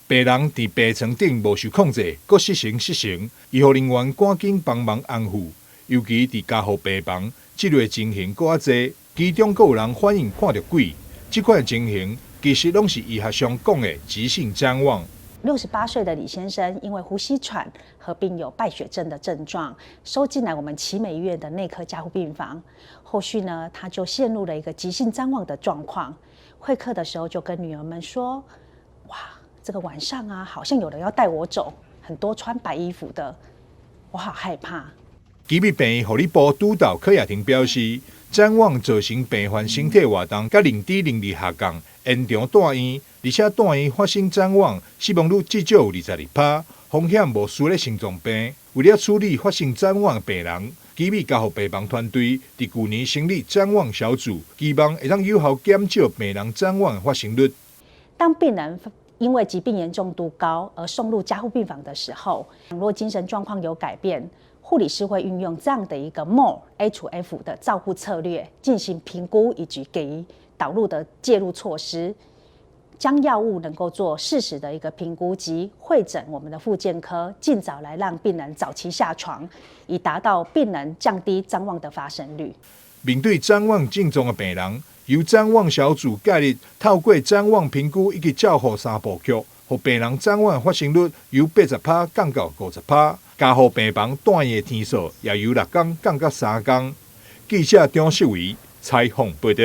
病人伫病床顶无受控制，佫失神，医护人员赶紧帮忙安抚。尤其伫加护病房，即类情形佫较济，其中佫有人反映看到鬼。即款情形其实拢是医学上讲的急性谵妄。68岁的李先生因为呼吸喘合并有败血症的症状，收进来我们奇美医院的内科加护病房。后续呢，他就陷入了一个急性谵妄的状况。会客的时候就跟女儿们说：“哇，这个晚上啊，好像有人要带我走，很多穿白衣服的，我好害怕。”奇美病院护理部督导柯雅婷表示，谵妄造成病患身体活动甲认知能力下降，延长住院，而且住院发生谵妄死亡率至少有22%，风险无输咧心脏病。为了处理发生谵妄病人，奇美加护病房团队伫去年成立谵妄小组，希望会当有效减少病人谵妄发生率。当病人因为疾病严重度高而送入加护病房的时候，若精神状况有改变，护理师会运用这样的一个 MORE-H5F 的照护策略进行评估，以及给予导入的介入措施，将药物能够做适时的一个评估及会诊我们的复健科，尽早来让病人早期下床，以达到病人降低谵妄的发生率。面对谵妄症状的病人，由谵妄小组介入，透过谵妄评估以及照护3部曲，让病人谵妄发生率由80%降到50%。加护病房住院的天数也由6天降到3天。记者张世维采访报道。